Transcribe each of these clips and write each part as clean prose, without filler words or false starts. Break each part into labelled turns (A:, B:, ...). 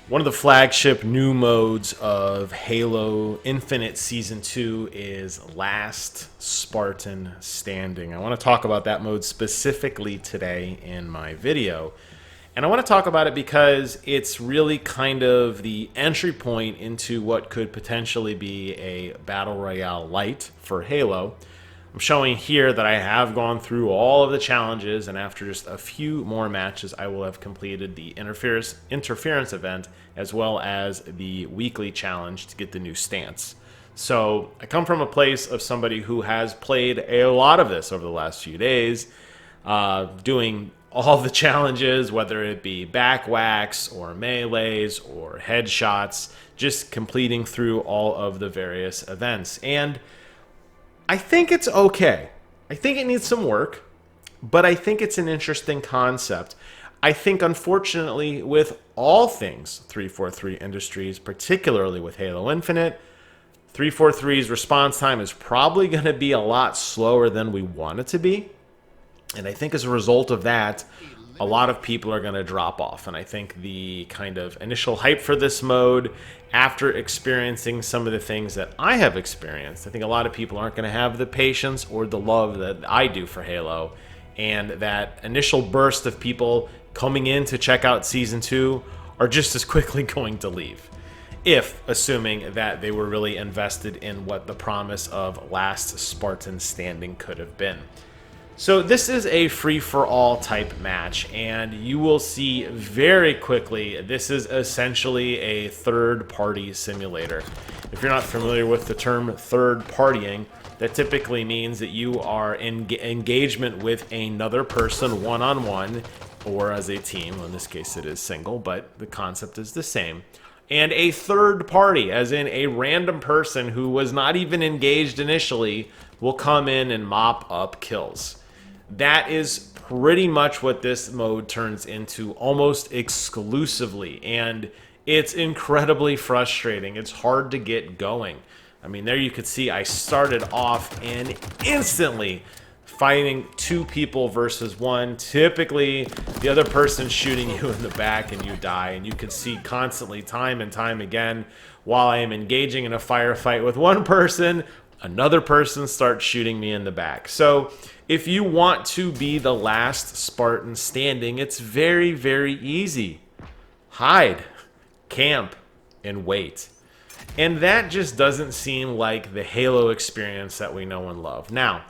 A: One of the flagship new modes of Halo Infinite Season 2 is Last Spartan Standing. I want to talk about that mode specifically today in my video. And I want to talk about it because it's really kind of the entry point into what could potentially be a Battle Royale light for Halo. I'm showing here that I have gone through all of the challenges, and after just a few more matches, I will have completed the interference event as well as the weekly challenge to get the new stance. So I come from a place of somebody who has played a lot of this over the last few days, doing all the challenges, whether it be back whacks or melees or headshots, just completing through all of the various events. And I think it's okay. I think it needs some work, but I think it's an interesting concept. I think, unfortunately, with all things 343 Industries, particularly with Halo Infinite, 343's response time is probably going to be a lot slower than we want it to be. And I think as a result of that, a lot of people are going to drop off. And I think the kind of initial hype for this mode, after experiencing some of the things that I have experienced, I think a lot of people aren't going to have the patience or the love that I do for Halo. And that initial burst of people coming in to check out Season 2 are just as quickly going to leave. If, assuming that they were really invested in what the promise of Last Spartan Standing could have been. So this is a free-for-all type match, and you will see very quickly this is essentially a third-party simulator. If you're not familiar with the term third-partying, that typically means that you are in engagement with another person one-on-one or as a team. In this case it is single, but the concept is the same. And a third party, as in a random person who was not even engaged initially, will come in and mop up kills. That is pretty much what this mode turns into almost exclusively, and it's incredibly frustrating. It's hard to get going. I mean, there you could see I started off and instantly fighting two people versus one. Typically, the other person's shooting you in the back and you die, and you can see constantly, time and time again, while I am engaging in a firefight with one person, another person starts shooting me in the back. So if you want to be the last Spartan standing, it's very, very easy. Hide, camp, and wait. And that just doesn't seem like the Halo experience that we know and love. Now,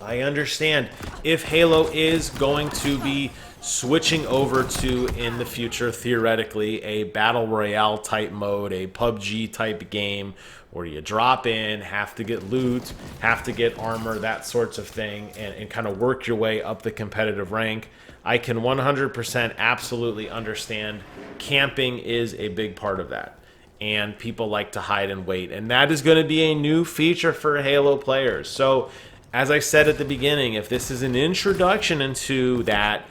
A: I understand if Halo is going to be switching over to, in the future, theoretically, a Battle Royale type mode, a PUBG type game, where you drop in, have to get loot, have to get armor, that sorts of thing, and kind of work your way up the competitive rank. I can 100% absolutely understand camping is a big part of that. And people like to hide and wait. And that is going to be a new feature for Halo players. So, as I said at the beginning, if this is an introduction into that,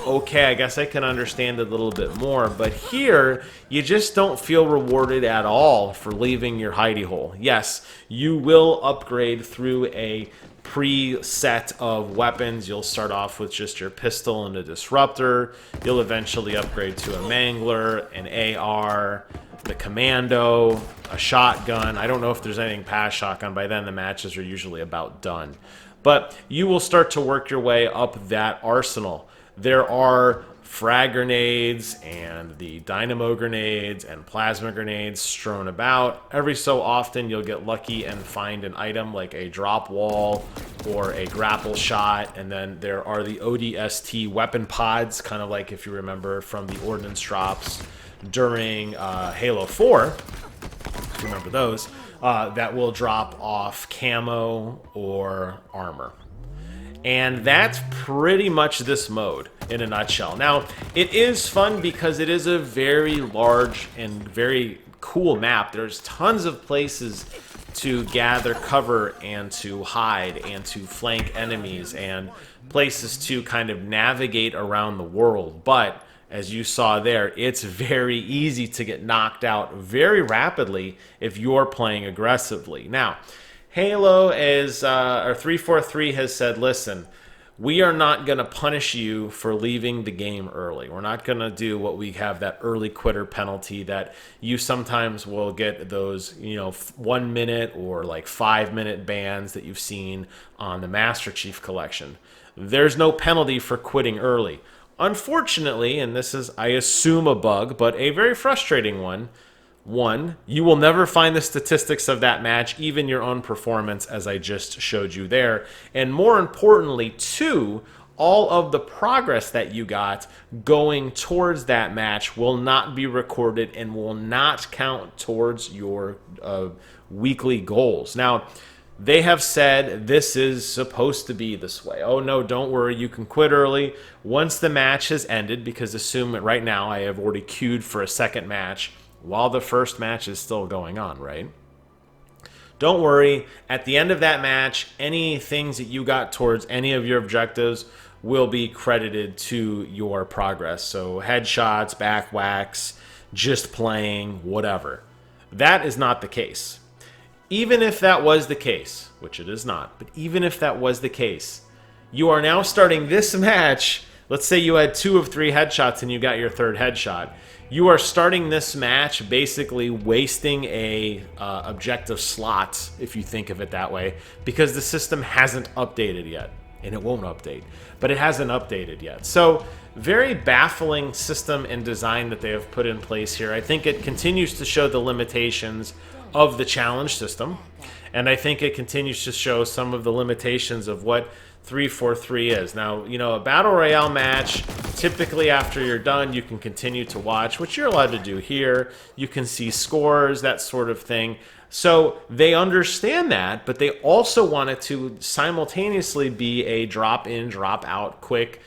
A: okay, I guess I can understand it a little bit more. But here, you just don't feel rewarded at all for leaving your hidey hole. Yes, you will upgrade through a preset of weapons. You'll start off with just your pistol and a disruptor. You'll eventually upgrade to a mangler, an AR, the commando, a shotgun. I don't know if there's anything past shotgun. By then the matches are usually about done. But you will start to work your way up that arsenal. There are frag grenades and the dynamo grenades and plasma grenades strewn about. Every so often you'll get lucky and find an item like a drop wall or a grapple shot, and then there are the ODST weapon pods, kind of like if you remember from the ordnance drops during Halo 4, if you remember those, that will drop off camo or armor. And that's pretty much this mode in a nutshell. Now, it is fun because it is a very large and very cool map. There's tons of places to gather cover and to hide and to flank enemies and places to kind of navigate around the world. But as you saw there, it's very easy to get knocked out very rapidly if you're playing aggressively. Now, Halo is, or 343 has said, listen, we are not going to punish you for leaving the game early. We're not going to do what we have, that early quitter penalty that you sometimes will get, those, 1 minute or like 5 minute bans that you've seen on the Master Chief Collection. There's no penalty for quitting early. Unfortunately, and this is, I assume, a bug, but a very frustrating one, you will never find the statistics of that match, even your own performance, as I just showed you there. And more importantly, two, all of the progress that you got going towards that match will not be recorded and will not count towards your weekly goals. Now, they have said this is supposed to be this way. Oh, no, don't worry. You can quit early once the match has ended, because assume that right now I have already queued for a second match while the first match is still going on, right? Don't worry. At the end of that match, any things that you got towards any of your objectives will be credited to your progress. So headshots, back whacks, just playing, whatever. That is not the case. Even if that was the case, which it is not, but even if that was the case, you are now starting this match. Let's say you had 2 of 3 headshots and you got your third headshot. You are starting this match basically wasting a objective slot, if you think of it that way, because the system hasn't updated yet, and it won't update, but it hasn't updated yet. So very baffling system and design that they have put in place here. I think it continues to show the limitations of the challenge system, and I think it continues to show some of the limitations of what 343 is. Now, a battle royale match, typically after you're done, you can continue to watch, which you're allowed to do here. You can see scores, that sort of thing. So they understand that, but they also want it to simultaneously be a drop in, drop out, quick,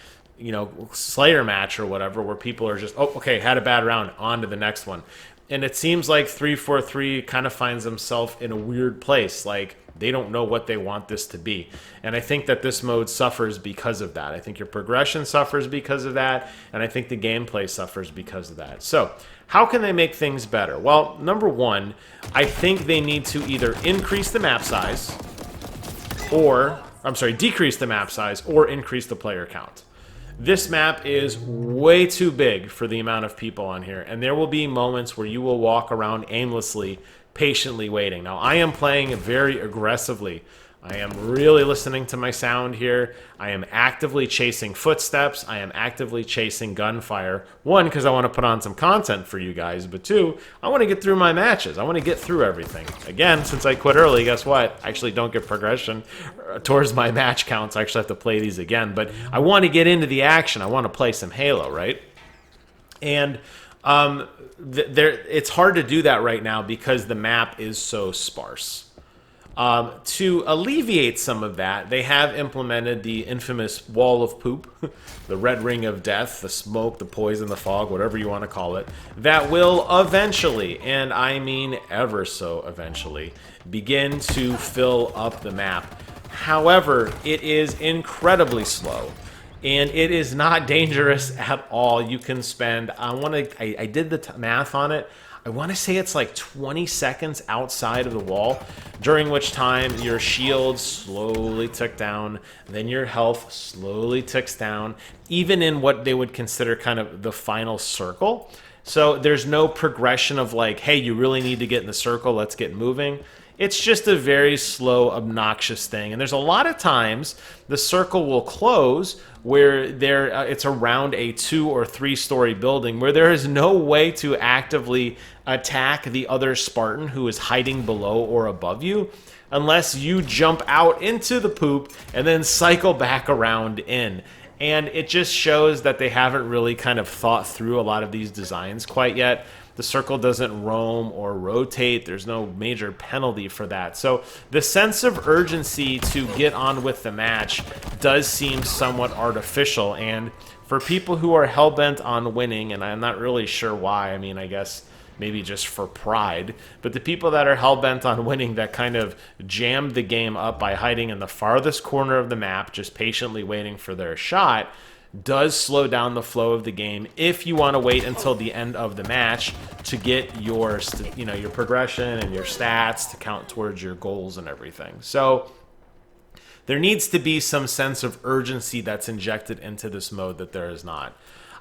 A: Slayer match or whatever, where people are just, oh, okay, had a bad round, on to the next one. And it seems like 343 kind of finds himself in a weird place. Like, they don't know what they want this to be. And I think that this mode suffers because of that. I think your progression suffers because of that. And I think the gameplay suffers because of that. So, how can they make things better? Well, number one, I think they need to either increase the map size decrease the map size or increase the player count. This map is way too big for the amount of people on here, and there will be moments where you will walk around aimlessly, patiently waiting. Now, I am playing very aggressively. I am really listening to my sound here. I am actively chasing footsteps. I am actively chasing gunfire. One, because I want to put on some content for you guys, but two, I want to get through my matches. I want to get through everything. Again, since I quit early, guess what? I actually don't get progression towards my match counts. I actually have to play these again, but I want to get into the action. I want to play some Halo, right? And it's hard to do that right now because the map is so sparse. To alleviate some of that, they have implemented the infamous wall of poop, the red ring of death, the smoke, the poison, the fog, whatever you want to call it, that will eventually, and I mean ever so eventually, begin to fill up the map. However, it is incredibly slow. And it is not dangerous at all. You can spend, I did the math on it. I want to say it's like 20 seconds outside of the wall, during which time your shield slowly tick down, then your health slowly ticks down, even in what they would consider kind of the final circle. So there's no progression of like, hey, you really need to get in the circle, let's get moving. It's just a very slow, obnoxious thing. And there's a lot of times the circle will close where it's around a 2 or 3 story building where there is no way to actively attack the other Spartan who is hiding below or above you unless you jump out into the poop and then cycle back around in. And it just shows that they haven't really kind of thought through a lot of these designs quite yet. The circle doesn't roam or rotate. There's no major penalty for that. So the sense of urgency to get on with the match does seem somewhat artificial. And for people who are hell-bent on winning, and I'm not really sure why, I mean, I guess maybe just for pride, but the people that are hell-bent on winning that kind of jammed the game up by hiding in the farthest corner of the map, just patiently waiting for their shot, does slow down the flow of the game if you want to wait until the end of the match to get your progression and your stats to count towards your goals and everything. So There needs to be some sense of urgency that's injected into this mode that there is not.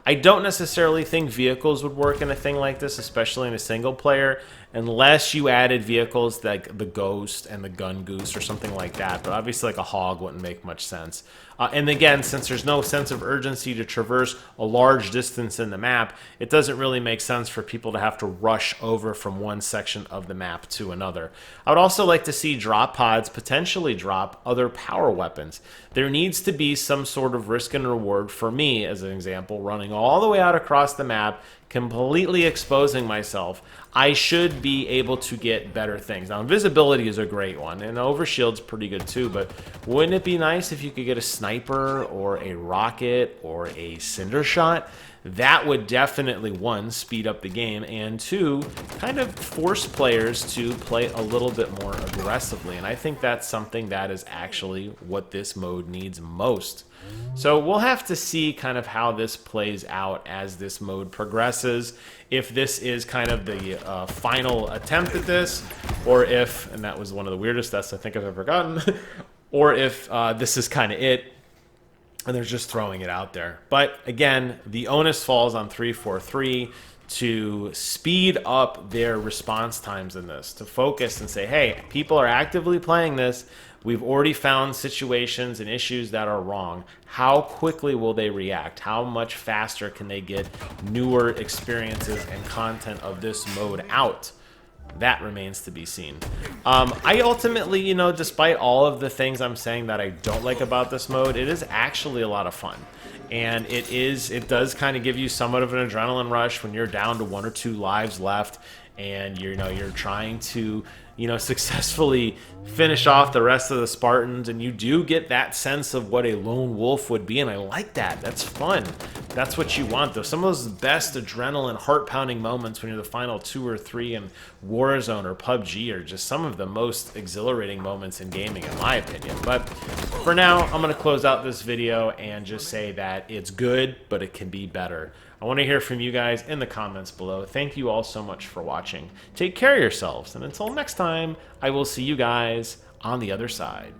A: I don't necessarily think vehicles would work in a thing like this, especially in a single player, unless you added vehicles like the Ghost and the Gun Goose or something like that. But obviously like a Hog wouldn't make much sense. And again, since there's no sense of urgency to traverse a large distance in the map, it doesn't really make sense for people to have to rush over from one section of the map to another. I would also like to see drop pods potentially drop other power weapons. There needs to be some sort of risk and reward for me, as an example, running all the way out across the map, completely exposing myself. I should be able to get better things. Now, invisibility is a great one, and overshield's pretty good too, but wouldn't it be nice if you could get a sniper or a rocket or a cinder shot? That would definitely, one, speed up the game, and two, kind of force players to play a little bit more aggressively. And I think that's something that is actually what this mode needs most. So we'll have to see kind of how this plays out as this mode progresses. If this is kind of the final attempt at this, or if, and that was one of the weirdest deaths I think I've ever gotten, or if this is kind of it, and they're just throwing it out there. But again, the onus falls on 343 to speed up their response times in this, to focus and say, hey, people are actively playing this. We've already found situations and issues that are wrong. How quickly will they react? How much faster can they get newer experiences and content of this mode out? That remains to be seen. I ultimately, you know, despite all of the things I'm saying that I don't like about this mode, it is actually a lot of fun. And it does kind of give you somewhat of an adrenaline rush when you're down to 1 or 2 lives left and you're trying to, you know, successfully finish off the rest of the Spartans, and you do get that sense of what a lone wolf would be, and I like that. That's fun. That's what you want, though. Some of those best adrenaline, heart-pounding moments when you're the final 2 or 3 in Warzone or PUBG are just some of the most exhilarating moments in gaming, in my opinion. But for now, I'm going to close out this video and just say that it's good, but it can be better. I want to hear from you guys in the comments below. Thank you all so much for watching. Take care of yourselves, and until next time, I will see you guys on the other side.